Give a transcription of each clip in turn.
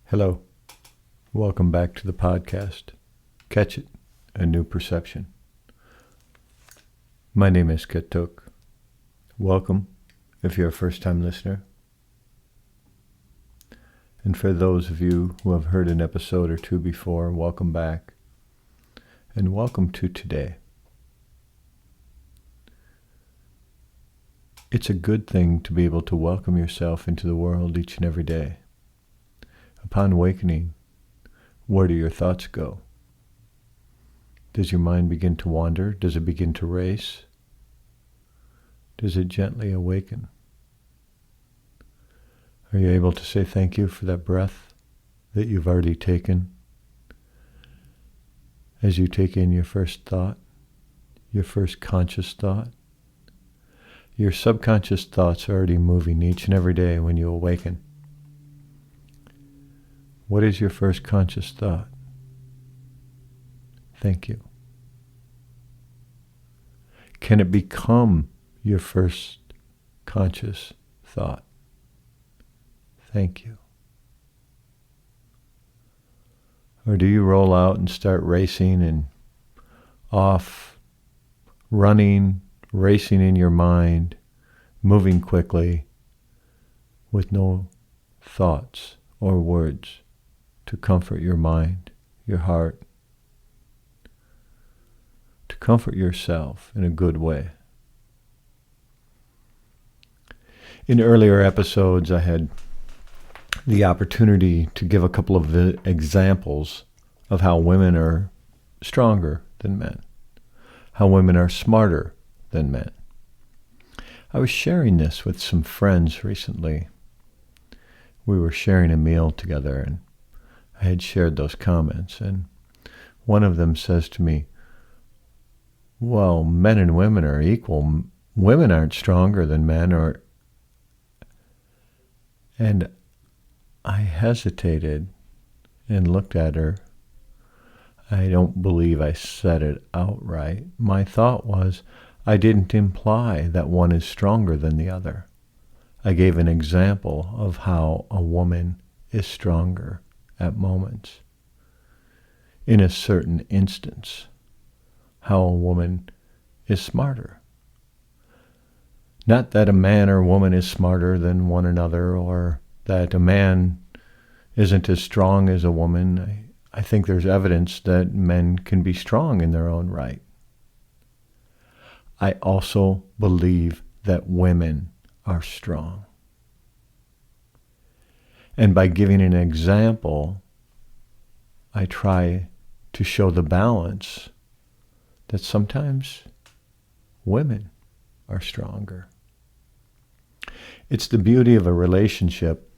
Hello, welcome back to the podcast. Catch It, a New Perception. My name is Ketuk. Welcome if you're a first-time listener. And for those of you who have heard an episode or two before, welcome back. And welcome to today. It's a good thing to be able to welcome yourself into the world each and every day. Upon awakening, where do your thoughts go? Does your mind begin to wander? Does it begin to race? Does it gently awaken? Are you able to say thank you for that breath that you've already taken? As you take in your first thought, your first conscious thought, your subconscious thoughts are already moving each and every day when you awaken. What is your first conscious thought? Thank you. Can it become your first conscious thought? Thank you. Or do you roll out and start racing and off, running, racing in your mind, moving quickly, with no thoughts or words to comfort your mind, your heart, to comfort yourself in a good way? In earlier episodes, I had the opportunity to give a couple of examples of how women are stronger than men, how women are smarter than men. I was sharing this with some friends recently. We were sharing a meal together, and I had shared those comments, and one of them says to me, well, men and women are equal. Women aren't stronger than men, and I hesitated and looked at her. I don't believe I said it outright. My thought was, I didn't imply that one is stronger than the other. I gave an example of how a woman is stronger at moments. In a certain instance, how a woman is smarter. Not that a man or woman is smarter than one another, or that a man isn't as strong as a woman. I think there's evidence that men can be strong in their own right. I also believe that women are strong. And by giving an example, I try to show the balance that sometimes women are stronger. It's the beauty of a relationship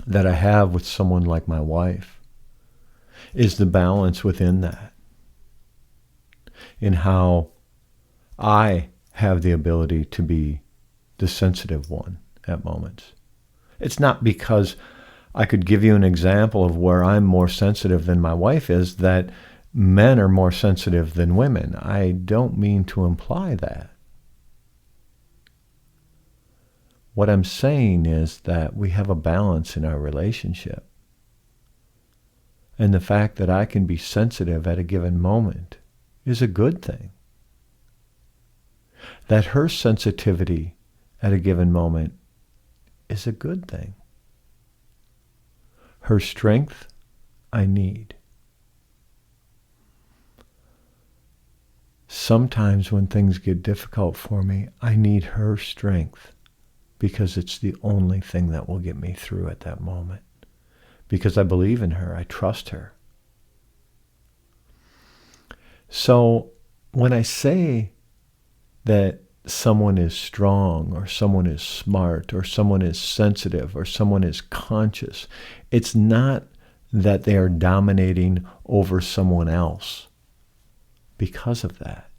that I have with someone like my wife, is the balance within that, in how I have the ability to be the sensitive one at moments. It's not because I could give you an example of where I'm more sensitive than my wife is, that men are more sensitive than women. I don't mean to imply that. What I'm saying is that we have a balance in our relationship. And the fact that I can be sensitive at a given moment is a good thing. That her sensitivity at a given moment is a good thing. Her strength, I need. Sometimes when things get difficult for me, I need her strength, because it's the only thing that will get me through at that moment. Because I believe in her, I trust her. So when I say that someone is strong, or someone is smart, or someone is sensitive, or someone is conscious, it's not that they are dominating over someone else because of that.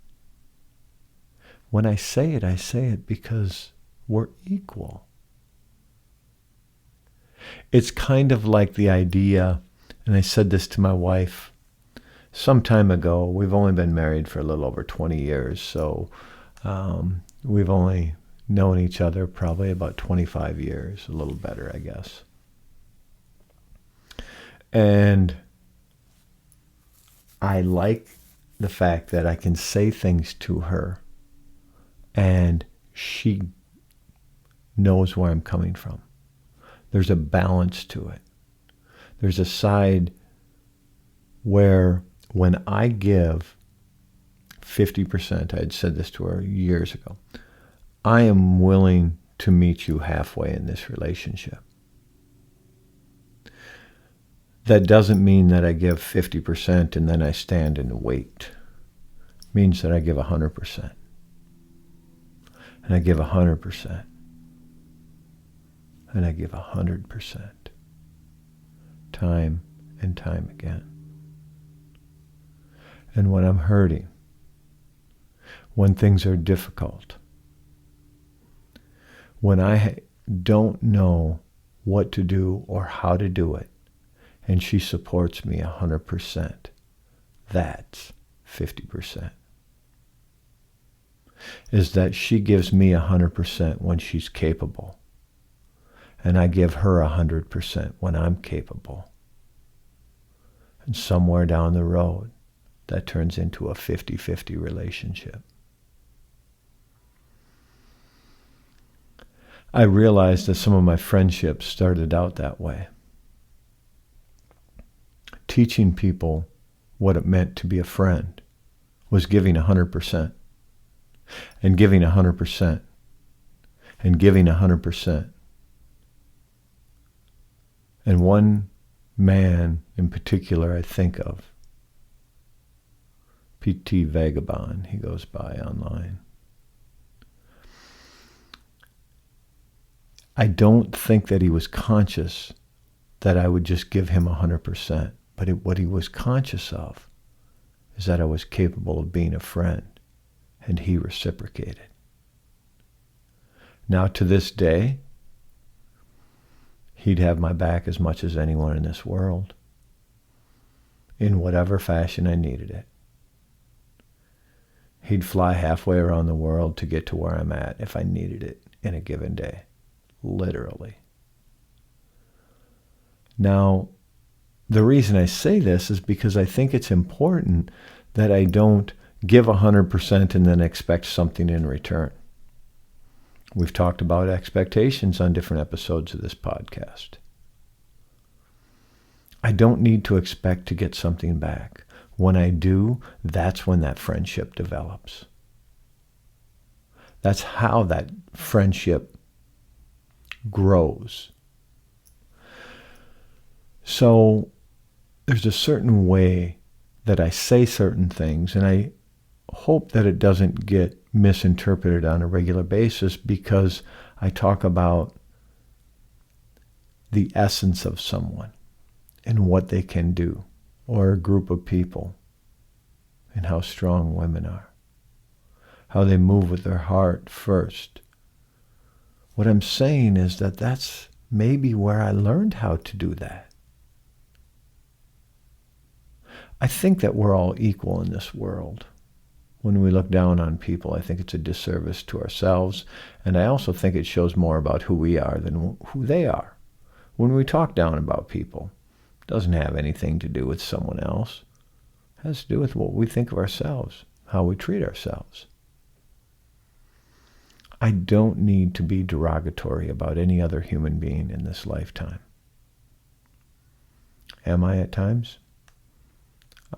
When I say it because we're equal. It's kind of like the idea, and I said this to my wife some time ago. We've only been married for a little over 20 years, so we've only known each other probably about 25 years, a little better, I guess. And I like the fact that I can say things to her and she knows where I'm coming from. There's a balance to it. There's a side where when I give 50%, I had said this to her years ago, I am willing to meet you halfway in this relationship. That doesn't mean that I give 50% and then I stand and wait. It means that I give 100%. And I give 100%. And I give 100%. Time and time again. And when I'm hurting, when things are difficult, when I don't know what to do or how to do it, and she supports me 100%, that's 50%. Is that she gives me 100% when she's capable, and I give her 100% when I'm capable. And somewhere down the road, that turns into a 50-50 relationship. I realized that some of my friendships started out that way. Teaching people what it meant to be a friend was giving 100%, and giving 100%, and giving 100%. And one man in particular I think of, P.T. Vagabond, he goes by online. I don't think that he was conscious that I would just give him 100%, but what he was conscious of is that I was capable of being a friend, and he reciprocated. Now to this day, he'd have my back as much as anyone in this world, in whatever fashion I needed it. He'd fly halfway around the world to get to where I'm at if I needed it in a given day. Literally. Now, the reason I say this is because I think it's important that I don't give 100% and then expect something in return. We've talked about expectations on different episodes of this podcast. I don't need to expect to get something back. When I do, that's when that friendship develops. That's how that friendship grows. So there's a certain way that I say certain things, and I hope that it doesn't get misinterpreted on a regular basis, because I talk about the essence of someone and what they can do, or a group of people, and how strong women are, how they move with their heart first. What I'm saying is that that's maybe where I learned how to do that. I think that we're all equal in this world. When we look down on people, I think it's a disservice to ourselves, and I also think it shows more about who we are than who they are. When we talk down about people, it doesn't have anything to do with someone else. It has to do with what we think of ourselves, how we treat ourselves. I don't need to be derogatory about any other human being in this lifetime. Am I at times?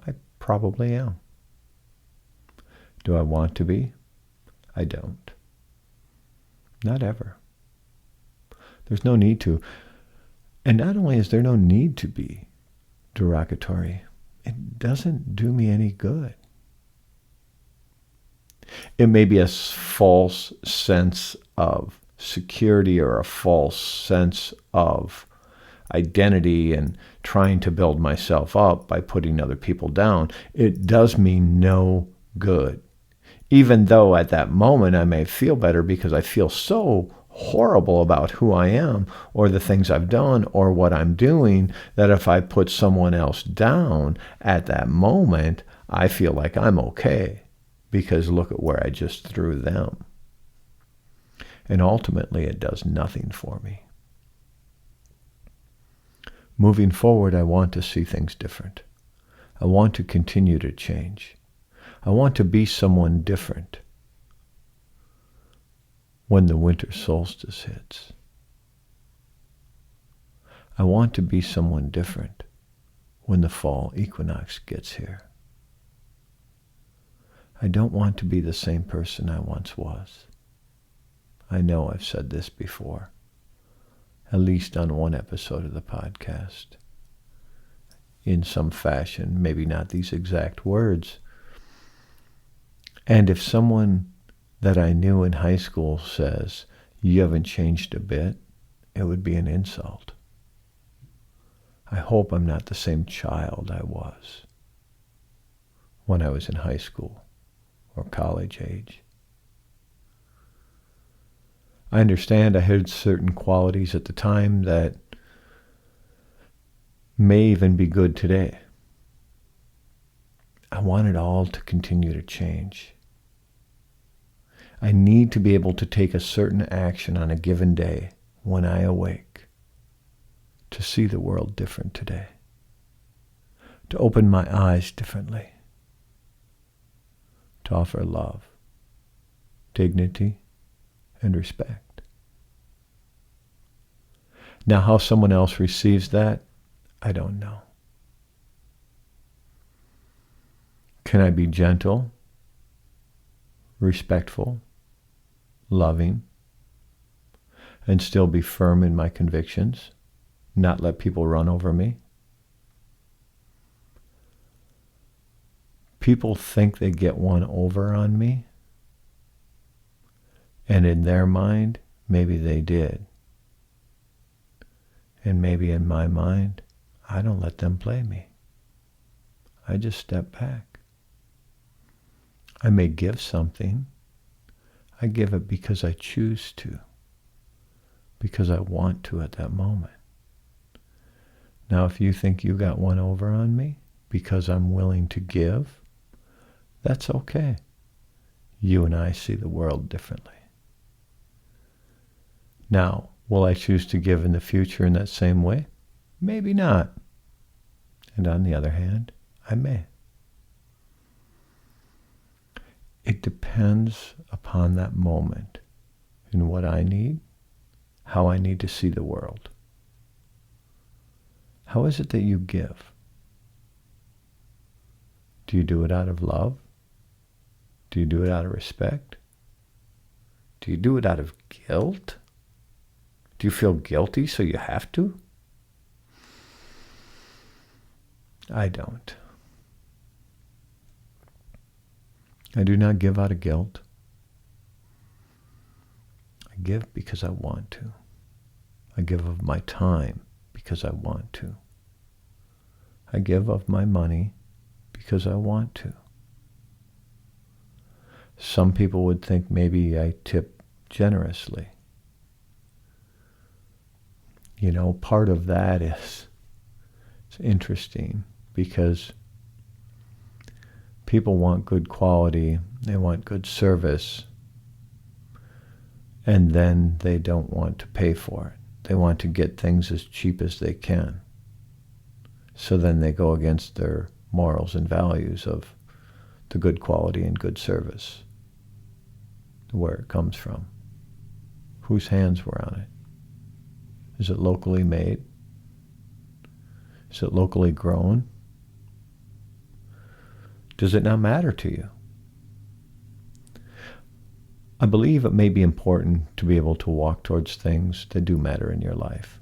I probably am. Do I want to be? I don't. Not ever. There's no need to. And not only is there no need to be derogatory, it doesn't do me any good. It may be a false sense of security or a false sense of identity and trying to build myself up by putting other people down. It does me no good. Even though at that moment I may feel better because I feel so horrible about who I am or the things I've done or what I'm doing, that if I put someone else down at that moment, I feel like I'm okay because look at where I just threw them. And ultimately it does nothing for me. Moving forward, I want to see things different. I want to continue to change. I want to be someone different when the winter solstice hits. I want to be someone different when the fall equinox gets here. I don't want to be the same person I once was. I know I've said this before, at least on one episode of the podcast, in some fashion, maybe not these exact words. And if someone that I knew in high school says, "You haven't changed a bit," it would be an insult. I hope I'm not the same child I was when I was in high school or college age. I understand I had certain qualities at the time that may even be good today. I want it all to continue to change. I need to be able to take a certain action on a given day when I awake to see the world different today, to open my eyes differently, to offer love, dignity, and respect. Now, how someone else receives that, I don't know. Can I be gentle, respectful, loving, and still be firm in my convictions? Not let people run over me? People think they get one over on me, and in their mind, maybe they did. And maybe in my mind, I don't let them play me. I just step back. I may give something. I give it because I choose to, because I want to at that moment. Now, if you think you got one over on me because I'm willing to give, that's okay. You and I see the world differently. Now, will I choose to give in the future in that same way? Maybe not. And on the other hand, I may. It depends upon that moment and what I need, how I need to see the world. How is it that you give? Do you do it out of love? Do you do it out of respect? Do you do it out of guilt? Do you feel guilty so you have to? I don't. I do not give out of guilt. I give because I want to. I give of my time because I want to. I give of my money because I want to. Some people would think maybe I tip generously. You know, part of that is, it's interesting because people want good quality, they want good service, and then they don't want to pay for it. They want to get things as cheap as they can. So then they go against their morals and values of the good quality and good service, where it comes from, whose hands were on it. Is it locally made? Is it locally grown? Does it not matter to you? I believe it may be important to be able to walk towards things that do matter in your life.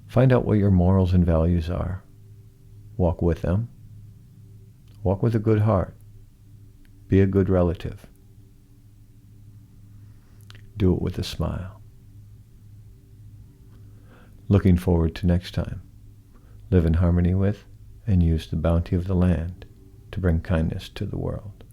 Find out what your morals and values are. Walk with them. Walk with a good heart. Be a good relative. Do it with a smile. Looking forward to next time. Live in harmony with and use the bounty of the land to bring kindness to the world.